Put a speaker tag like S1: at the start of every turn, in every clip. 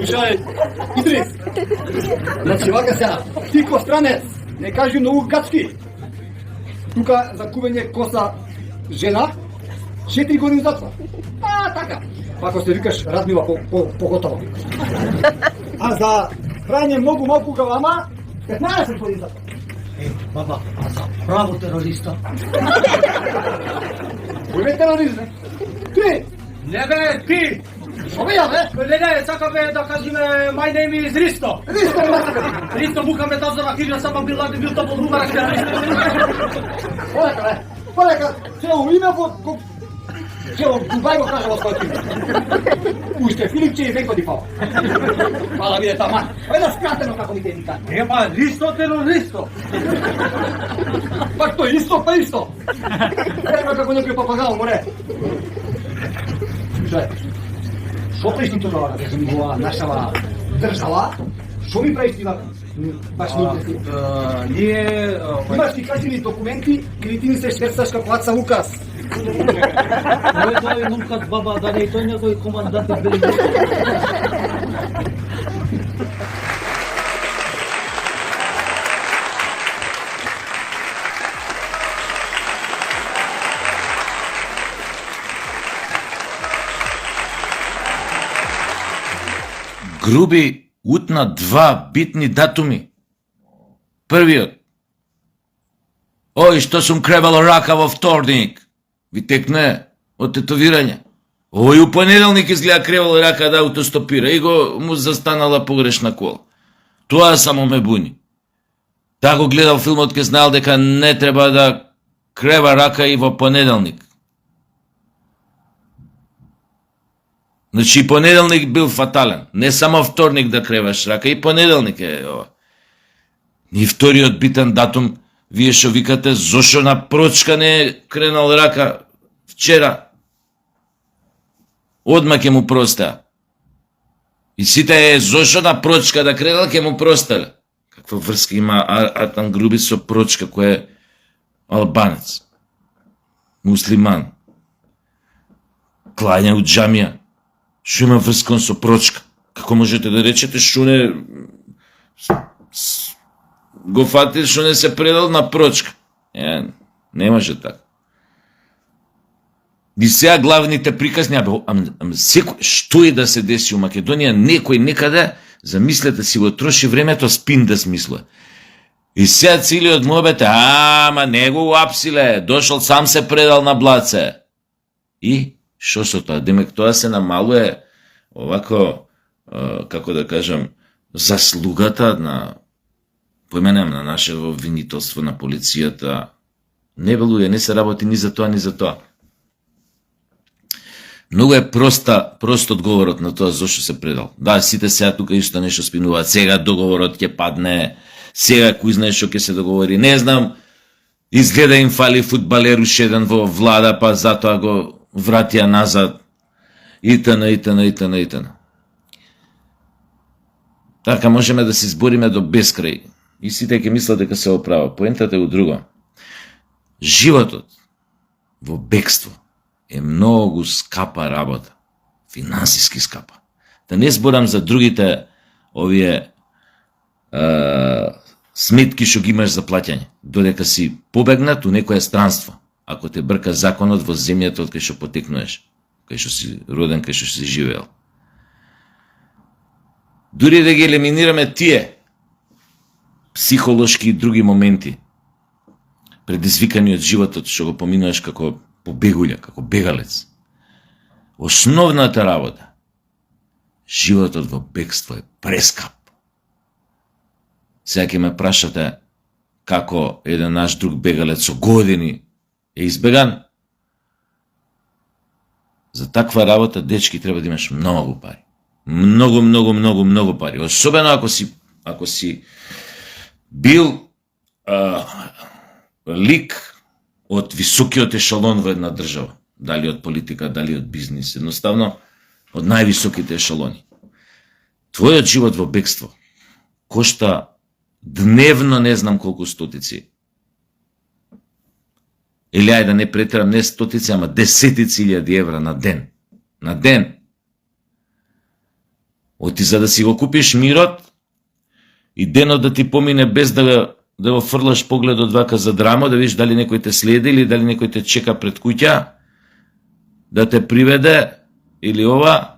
S1: Слушај, Идрис. Значи вака сега, ти ко странец, не кажи многу гачки. Тука за кубење коса жена 4 години затвор. Така. Па ако се викаш Радмила поготово. А за прање многу малку галама 15 години затвор.
S2: Баба, а за право терориста?
S1: Кој бе терорист? Ти!
S2: Не бе, ти!
S1: Шо бе ја бе?
S2: Не, сакаме да кажеме my name is Ристо. Ристо букаме тазора хирја сама бил лади бил топол румарак терорист.
S1: Полека, цело име во... Цело Дубај го кажа во својот име. Уште Филипче и веко ди фала. Фала биде тама. Да скратено како ми те вика.
S2: Ема, Ристо терористо.
S1: Па тој исто, па исто. Треба како некој папагал, море. Слушај, шо правиш ти тоа да ми го нашава држава? Шо ми правиш ти баш ми интереси?
S2: Ние...
S1: Имаш ти кратени документи или ти ми се шверцаш како Аца Лукас?
S2: Тоа е Лукас, баба, да не е тој некој командант на Белгија.
S3: Груби утна два битни датуми. Првиот. Ој, што сум кревала рака во вторник. Ви текне од тетовирање. Овој у понеделник изгледа кревала рака да аутостопира и го му застанала погрешна кола. Тоа само ме буни. Да го гледал филмот ке знаел дека не треба да крева рака и во понеделник. Значи, понеделник бил фатален. Не само вторник да креваш рака, и понеделник е ова. И вториот битен датум, вие шо викате, зошо на прочка не кренал рака вчера. Одма ќе му проста. И сите е зошо на прочка да кренал, ќе му простале. Каква врска има Атан Груби со прочка, кој е албанец, муслиман, клања у џамија. Шо има врска со прочка? Како можете да речете шо не го фати, шо не се предал на прочка? Не може така. И сега главните приказни, секој, што и да се деси у Македонија, некој некаде, замислете си го троши времето спин да смислува. И сега целиот мобете, ама не го уапсиле, дошол сам се предал на блаце. И шо со тоа? Демек тоа се намалуе овако, како да кажам, заслугата на, поменем, на нашето обвинителство, на полицијата. Не белуе, не се работи ни за тоа, ни за тоа. Многу е прост одговорот на тоа зашто се предал. Да, сите сега тука исто нешто спинуваат. Сега договорот ќе падне, сега кој знае што ќе се договори. Не знам, изгледа им фали фудбалер уште еден во влада, па затоа го вратија назад, итн. Така можеме да се избориме до бескрај. И сите ќе мислат дека се оправа. Поентата е у друго. Животот во бегство е многу скапа работа. Финансиски скапа. Да не зборам за другите овие сметки што ги имаш за плаќање. Додека си побегнат у некое странство. Ако те брка законот во земјата од кај што потекнуеш, кај што си роден, кај што си живеел. Дури да ги елиминираме тие психолошки и други моменти, предизвикани од животот што го поминуваш како побегулја, како бегалец. Основната работа, животот во бегство е прескап. Сега ќе ме прашате како еден наш друг бегалец со години е избеган. За таква работа, дечки, треба да имаш многу пари. Многу пари. Особено ако си бил лик од високиот ешалон во една држава. Дали од политика, дали од бизнис. Едноставно, од највисоките ешалони. Твојот живот во бегство кошта дневно не знам колку стотици. Или ајде да не претерам, не стотици, ама десетици илјади евра на ден. На ден. Оти за да си го купиш мирот и денот да ти помине без да го фрлаш погледот вака за драмо, да видиш дали некој те следи или дали некој те чека пред куќа, да те приведе или ова,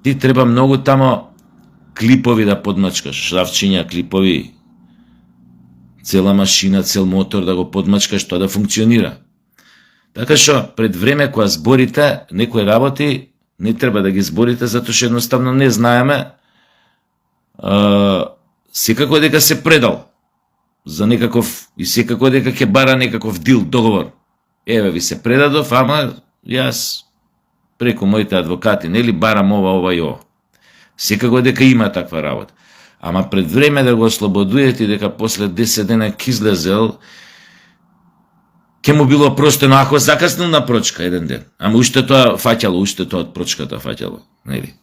S3: ти треба многу тамо клипови да подмачкаш, шрафчиња, клипови, цела машина, цел мотор да го подмачкаш, тоа да функционира. Така што пред време кога зборите некои работи, не треба да ги зборите, затоа што едноставно не знаеме секако дека се предал за некаков и секако дека ќе бара некаков дил, договор. Еве ви се предадов, ама јас преку моите адвокати, нели барам ова и ова. Секако дека има таква работа. Ама пред време да го ослободуете дека после 10 дена ќе излезел, ќе му било простено ако закаснил на прочка еден ден. Ама уште тоа фаќало, уште тоа од прочката фаќало, нели?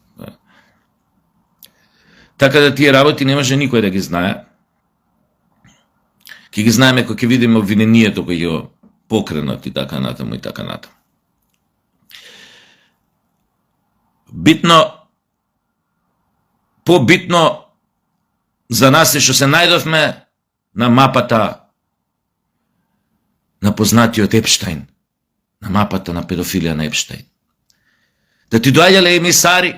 S3: Така да тие работи не може никој да ги знае. Ќе ги знаеме кога ќе видиме обвинението кој ќе покренат и така натаму и така натаму. Побитно за нас е што се најдовме на мапата на познатиот Епштајн, на мапата на педофилија на Епштајн. Да ти доаѓале емисари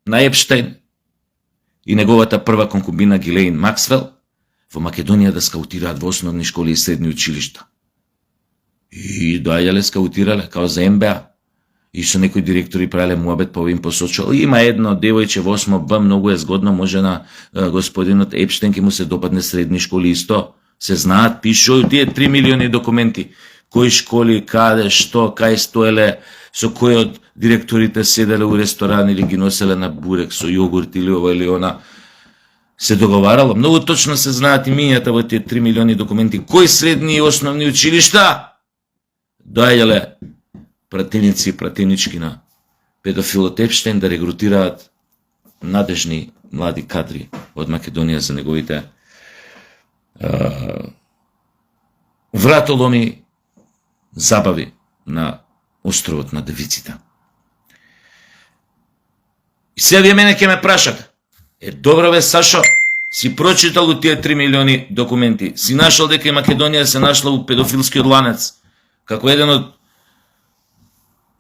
S3: на Епштајн и неговата прва конкубина Гилеин Максвел во Македонија да скаутираат во основни школи и средни училишта. И доаѓале, скаутирале, као за МБА. И со некои директори правеле муабет, па им посочувал. Има едно девојче во 8 Б, многу е згодно, може на господинот Епштајн ќе му се допадне средни школи исто. Се знаат, пишувају тие 3 милиони документи. Кои школи, каде, што, кај стоеле, со кој од директорите седеле у ресторан или ги носеле на бурек со јогурт или ова или она. Се договарало. Многу точно се знаат имињата во тие 3 милиони документи. Кои средни и основни училишта доаѓале пратеници и пратенички на педофилот Епштајн да регрутираат надежни млади кадри од Македонија за неговите вратоломи забави на островот на девиците. И сега вие мене ќе ме прашате, добро бе Сашо, си прочитал тие 3 милиони документи, си нашол дека и Македонија се нашла у педофилскиот ланец, како еден од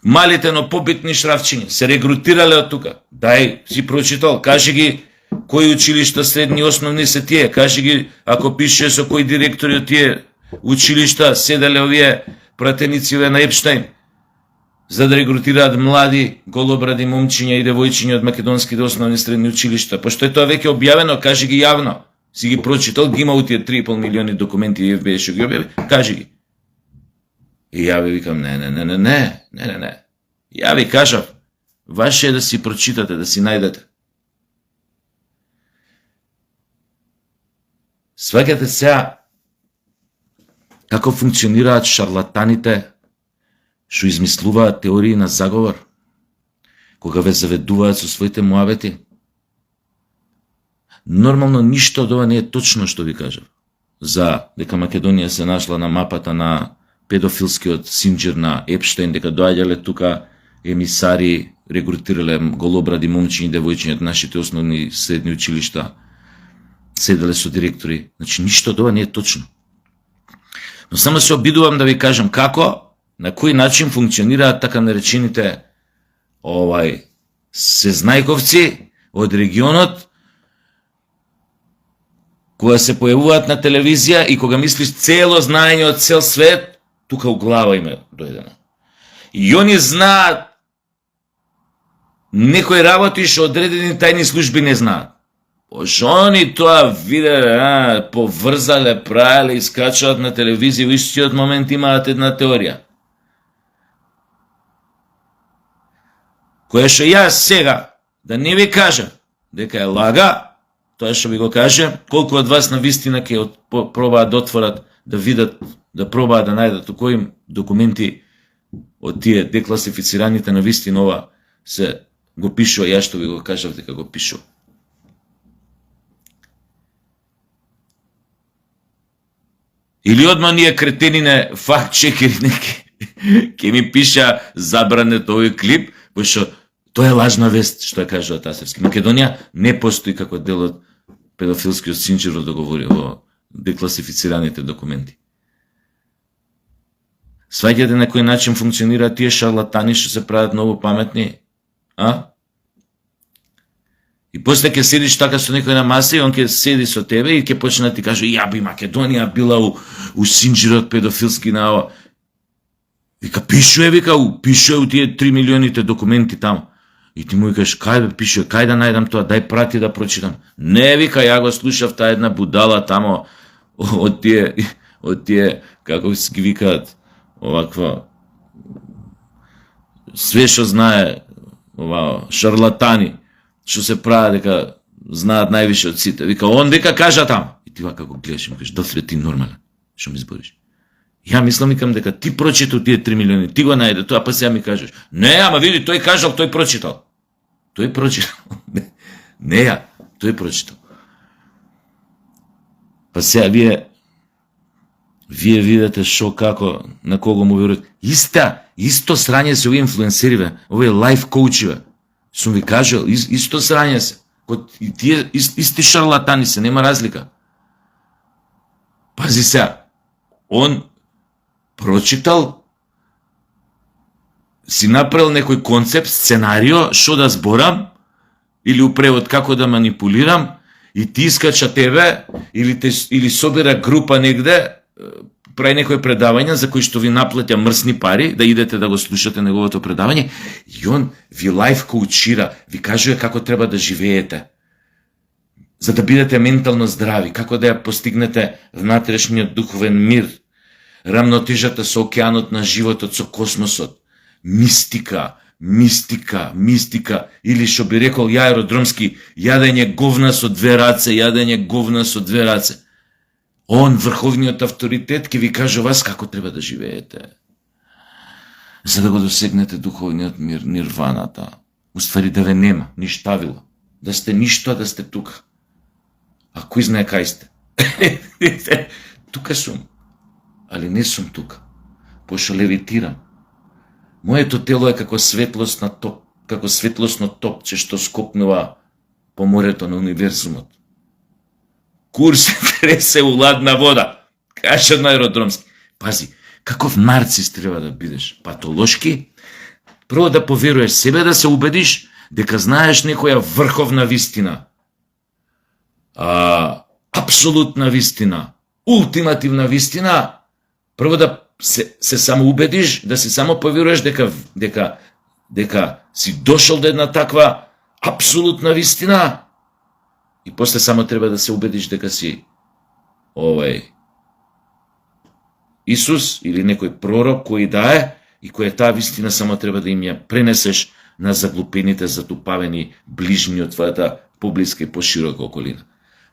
S3: малите, но побитни шрафчиња, се регрутирале од тука. Дај, си прочитал, кажи ги кои училишта средни и основни се тие, кажи ги ако пише со кои директори од тие училишта седеле овие пратеници на Епштајн, за да регрутираат млади, голобради момчиња и девојчиња од македонските основни средни училишта. Пошто е тоа веќе објавено, кажи ги јавно. Си ги прочитал, ги има у тие 3,5 милиони документи и ФБИ што ги објави, кажи ги. И ја ви викам, не. Ја ви кажав, ваше е да си прочитате, да си најдете. Сваќате сега како функционираат шарлатаните што измислуваат теории на заговор, кога ве заведуваат со своите муабети. Нормално ништо од ова не е точно што ви кажав. За дека Македонија се нашла на мапата на педофилскиот синџир на Епштајн, дека доаѓале тука емисари, регрутирале голобради момчиња и девојчиња од нашите основни средни училишта, седеле со директори. Значи, ништо од ова не е точно. Но само се обидувам да ви кажам како, на кој начин функционираат така наречените сезнајковци од регионот, кога се појавуваат на телевизија и кога мислиш цело знаење од цел свет, тука у глава им е дојдено. И они знаат некои работи што одредени тајни служби не знаат. Пошто они тоа виделе, поврзале, правеле, искачаат на телевизија, во истиот момент имаат една теорија. Која што јас сега, да не ви кажам дека е лага, тоа што ви го кажем, колку од вас на вистина ќе пробаат да отворат, да видат, да пробаат да најдат у кои документи од тие декласифицираните на вистина ова се го пишува, ја што ви го кажав дека го пишува. Или одма ние кретенине факт чекери неки ќе ми пиша забранет овој клип, пошто Тоа е лажна вест, што ја кажува Тасевски. Македонија не постои како дел од педофилскиот синџир, да говори во декласифицираните документи. Сваѓате на кој начин функционираат тие шарлатани што се прават многу паметни, а? И после ќе седиш така со некој на маса и он ќе седи со тебе и ќе почне да ти каже ја би Македонија била у синџирот педофилски на ова. Вика пишуе у тие 3 милионите документи таму. И ти му викаш кај бе пишуе, кај да најдам тоа, дај прати да прочитам. Не вика, ја го слушав таа една будала тамо од тие како ги викаат оваква све што знае ова шарлатани што се прави дека знаат највише од сите. Вика, он дека кажа таму. И ти вака го гледаш и му кажеш, доцре ти нормален, што ми збориш. Ја мислам, викам, дека ти прочитал тие 3 милиони, ти го најде тоа, па сега ми кажеш. Не, ама види, тој кажал, тој прочитал. Тој прочитал. Не ја, тој прочитал. Па сега вие видите шо како, на кого му веруват. Исто срање се овие инфлуенсериве, овие лайф коучиве. Сум ви кажал, исто срање се. И тие исти шарлатани се, нема разлика. Пази сега, он прочитал, си направил некој концепт, сценарио, што да зборам, или у превод како да манипулирам, и ти искача тебе, или собира група негде, прави некој предавање за кои што ви наплатја мрсни пари, да идете да го слушате неговото предавање, и он ви лайф коучира, ви кажува како треба да живеете, за да бидете ментално здрави, како да ја постигнете внатрешниот духовен мир, рамнотежата со океанот на животот, со космосот, мистика, или што би рекол Јајро Дромски, јадење говна со две раце. Он, врховниот авторитет, ќе ви каже вас како треба да живеете. За да го досегнете духовниот мир, нирваната. Уствари да ве нема, ништавило. Да сте ништо, да сте тука. А кој знае кај сте? Тука сум. Али не сум тука. Пошто левитирам. Моето тело е како светлосно топче што скопнува по морето на универзумот. Курс тресе у ладна вода, каже на Аеродромски. Пази, каков нарцис треба да бидеш? Патолошки? Прво да поверуваш себе, да се убедиш дека знаеш некоја врховна вистина. Апсолутна вистина, ултимативна вистина. Прво да се само убедиш, да се само поверуваш дека си дошол до една таква апсолутна вистина. И после само треба да се убедиш дека си Исус или некој пророк кој да е и која таа вистина само треба да им ја пренесеш на заглупените, затупавени ближни од твојата поблиска и поширока околина.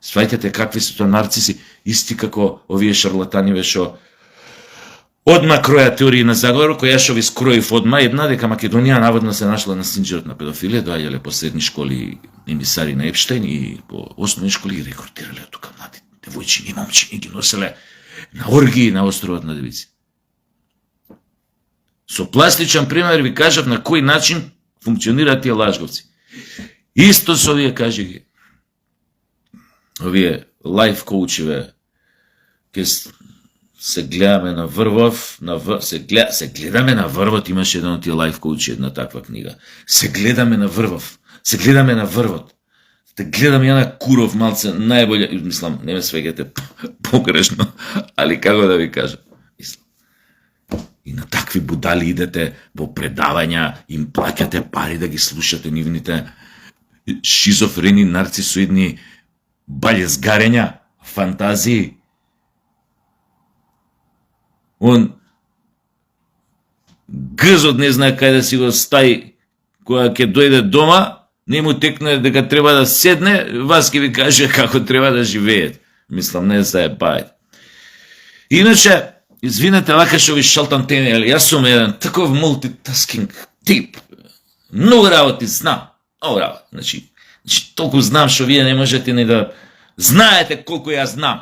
S3: Сваќате какви се тоа нарциси, исти како овие шарлатани што одма кроја теории на заговор, која што ви скроив одма една, дека Македонија наводно се нашла на синџирот на педофилија, доаѓале по средни школи емисари на Епштейн и по основни школи и рекрутирале тука млади девојчињи и момчињи, ги носеле на оргии на островот на Девици. Со пластичен пример ви кажав на кој начин функционираат тие лажговци. Исто со овие, кажи ги, овие лайф коучеве, ке се гледаме на врвов, се гледаме на врвот, имаше еден од тие лайф коучи, една таква книга. Се гледаме на врвов, се гледаме на врвот. Те гледам ја на Куров малце, најболја, мислам, не ме свеѓате погрешно, али како да ви кажам, мислам. И на такви будали идете во предавања, им плаќате пари да ги слушате нивните шизофрени, нарцисоидни балјезгарења, фантазии. Он гзот не знае кај да си го стаи, кога ќе дојде дома, не му текне дека треба да седне, вас ќе ви каже како треба да живеете. Мислам, не заебајте. Иначе, извинете, вака што ви шалтам теми, али јас сум еден таков мултитаскинг тип. Многу работи знам. Много работи. Значи, толку знам што вие не можете ни да знаете колку ја знам.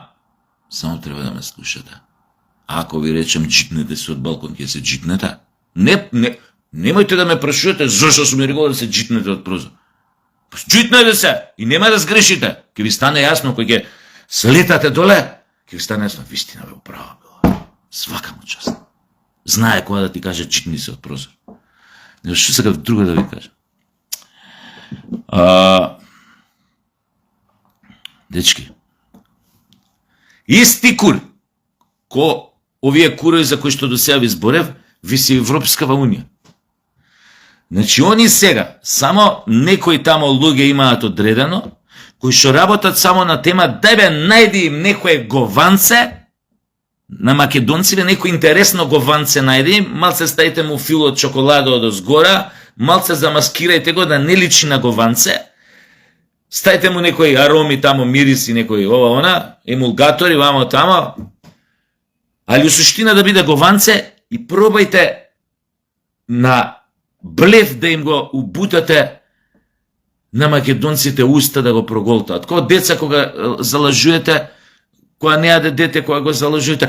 S3: Само треба да ме слушате. Ако ви речем джитнете се од балкон, ќе се джитнете? Не, Немојте да ме прашувате зошто сум рекол да се джитнете од прозор. Джитнете се и нема да сгрешите. Ќе ви стане јасно кој ќе слетате доле, ќе ви стане јасно, вистина бе управа била. Свака му част. Знае кога да ти каже джитни се од прозор. Но што сакав друго да ви кажам. Дечки, исти кур, ко овие курови за кои што до сега ви зборев, ви се Европскава Унија. Значи, они сега, само некои тамо луѓе имаат одредено, кои што работат само на тема, дај бе, најди им некое гованце, на македонците, некој интересно гованце најди им, малце ставите му фил од чоколада од озгора, малце замаскирајте го да не личи на гованце, ставите му некои ароми тамо, мириси, некои ова, она, емулгатори, вамо тамо, али у суштина да биде гованце и пробајте на блеф да им го убутате на македонците уста да го проголтаат. Кога деца кога залажуете, кога не јаде дете, кога го залажуете,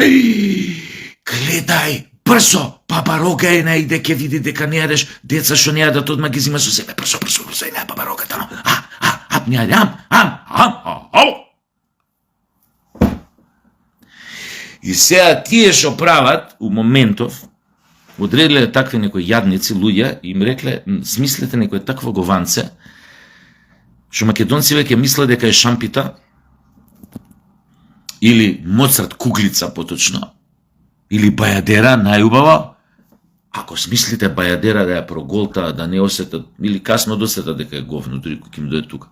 S3: гледај, брзо, папа Рога е најде, ќе види дека не јадеш, деца што не јадат одма ги зима со себе, брзо, и не, папа Рога тамо, не јаде, И сега тие што прават, у моментов, одределе такви некои јадници, луѓе, им рекле, смислете некој такво гованце, што македонци веќе мисле дека е шампита, или Моцарт куглица поточно, или бајадера, најубаво, ако смислите бајадера да ја проголта, да не осетат, или касно досетат дека е говно, дури кој им дое тука.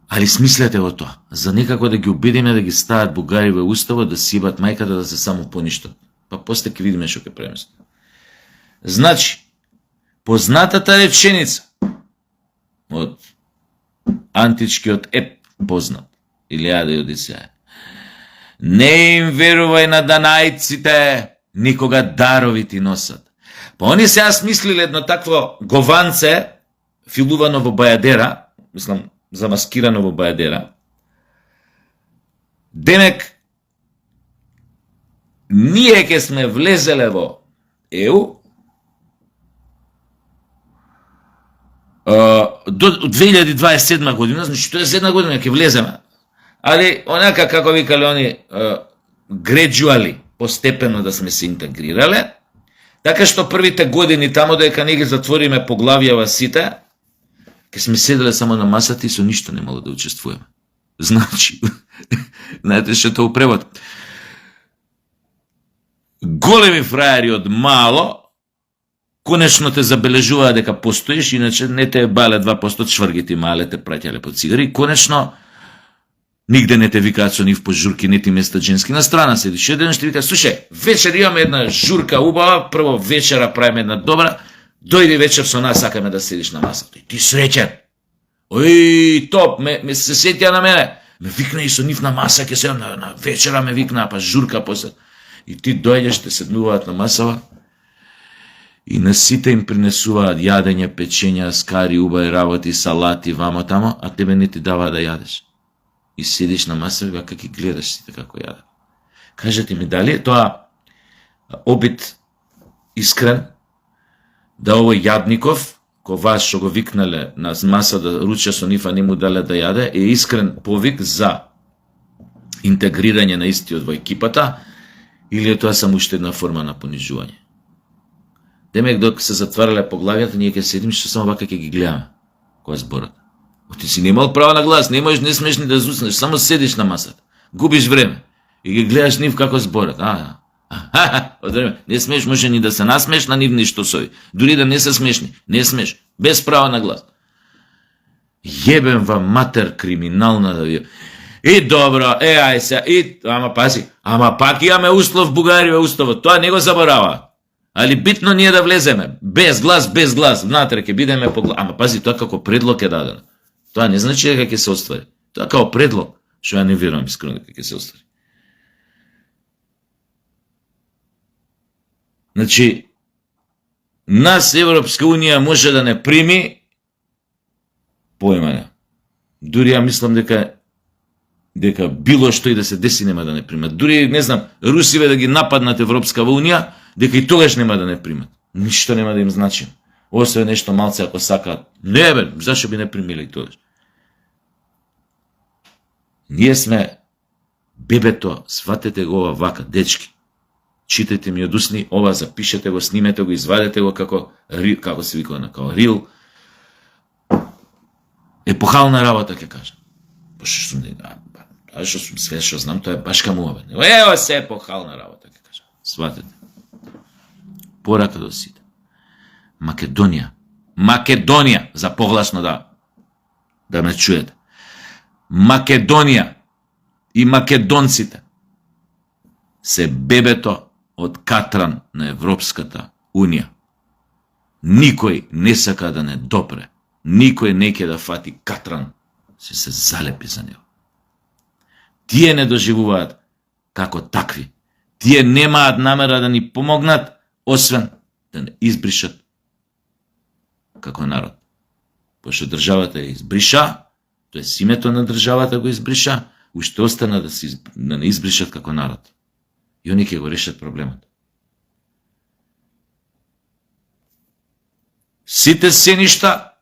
S3: Али смислете во тоа, за некако да ги убедиме да ги стават бугари во уставо, да сибат мајката, да се само поништат. Па после ќе видиме што ќе правиме. Значи, познатата реченица од античкиот еп познат, Илијада и Одисеја. Не им верувај на данајците, никога дарови ти носат. Па они сега смислиле едно такво гованце, филувано во бајадера, мислам, замаскирано во бајадера. Демек, ние ке сме влезеле во ЕУ до 2027 година, значи тоа е за една година ќе влеземе. Али, онака како викале они, греджуали, постепено да сме се интегрирале, така што првите години тамо дека не ги затвориме поглавјава сите, ке сме седеле само на масата и со ништо немало да учествуваме. Значи, знаете што тоа превод. Големи фраери од мало, конечно те забележуваат дека постоиш, иначе не те бале 2% швргите мале, те праќале по цигари, конечно, нигде не те викаат со нив по журки, не ти места женски, на страна седиш. Еден ще вика, слушај, вечер имаме една журка убава, прво вечера правиме една добра, дојди вечер со нас, сакаме да седиш на масата. И ти среќен. Ој, топ, ме се сетија на мене. Ме викна и со нив на маса, ке се на вечера ме викна, па журка после. И ти дојдеш, те седнуваат на масава, и на сите им принесуваат јадење, печења, скари, убави работи, салати, вамо тамо, а тебе не ти дава да јадеш. И седиш на маса, како ги гледаш сите како јадат. Кажете ми, дали е тоа обид искрен, да овој јадников, кој вас што го викнале на маса да руча со нив, а не му дале да јаде, е искрен повик за интегрирање на истиот во екипата, или е тоа само уште една форма на понижување? Демек, док се затварале поглавјата, ние ќе седим, што само вака ќе ги гледаме која зборат. Ти си немал право на глас, не можеш, не смеш ни да зуснеш, само седиш на масата, губиш време и ги гледаш нив како зборат. Од време, не смеш, може ни да се насмеш на нив ништо сови, дури да не се смешни, не смеш, без право на глас. Јебем вам матер криминална да ви... И добро, ај се, ама пази, ама пак имаме услов Бугари во уставот, тоа не го заборава. Али битно ние да влеземе, без глас, внатре ќе бидеме по глас. Ама пази, тоа како предлог е дадено. Тоа не значи дека ќе се оствари. Тоа како предлог, што ја не верувам искрено дека ќе се оствари. Значи, нас Европска Унија може да не прими појма не. Дури ја мислам дека било што и да се деси нема да не примат. Дури, не знам, Русиве да ги нападнат Европска Унија, дека и тогаш нема да не примат. ништо нема да им значи. Освен нешто малце ако сакаат. Не бе, зашо би не примили тоа? Ние сме бебето, сватете го ова вака, дечки. Читайте ми од усни, ова запишете го, снимете го, извадете го како се викува, како рил. Епохална работа, ќе кажам. Што сум све што знам, тоа е баш каму ова. Ево се епохална работа, ќе кажам. Сватете. Порака до сите. Македонија, за погласно да ме чуете. Македонија и македонците се бебето од катран на Европската Унија. Никој не сака да не допре. Никој не ќе да фати катран. Се залепи за него. Тие не доживуваат како такви. Тие немаат намера да ни помогнат, освен да не избришат како народ. Пошто државата ја избриша, тоа е името на државата го избриша, уште остана да не избришат како народ. И они ќе го решат проблемот. Сите сеништа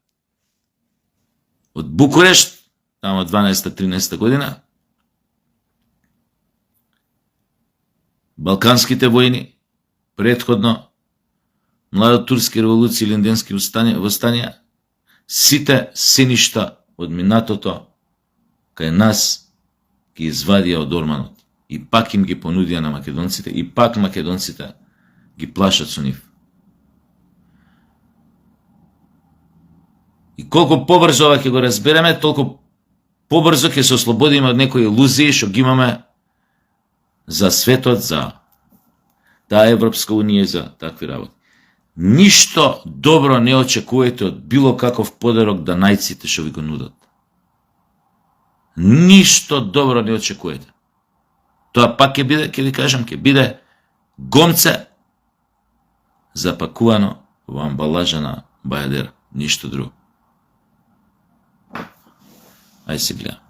S3: од Букурешт, тамо 12-13 година, Балканските војни, претходно младотурски револуции или инденски востанија, сите сеништа од минатото кај нас ги извадија од орманот. И пак им ги понудија на македонците, и пак македонците ги плашат со нив. И колку побрзо ова ќе го разбереме, толку побрзо ќе се ослободиме од некои илузии што ги имаме за светот, за таа Европска Унија и за такви работи. Ништо добро не очекувате од било каков подарок данајците што ви го нудат. Ништо добро не очекувате. Тоа пак ќе биде, ќе ви кажам, ќе биде гомце запакувано во амбалажа на бајадера. Ништо друго. Ај се гледам.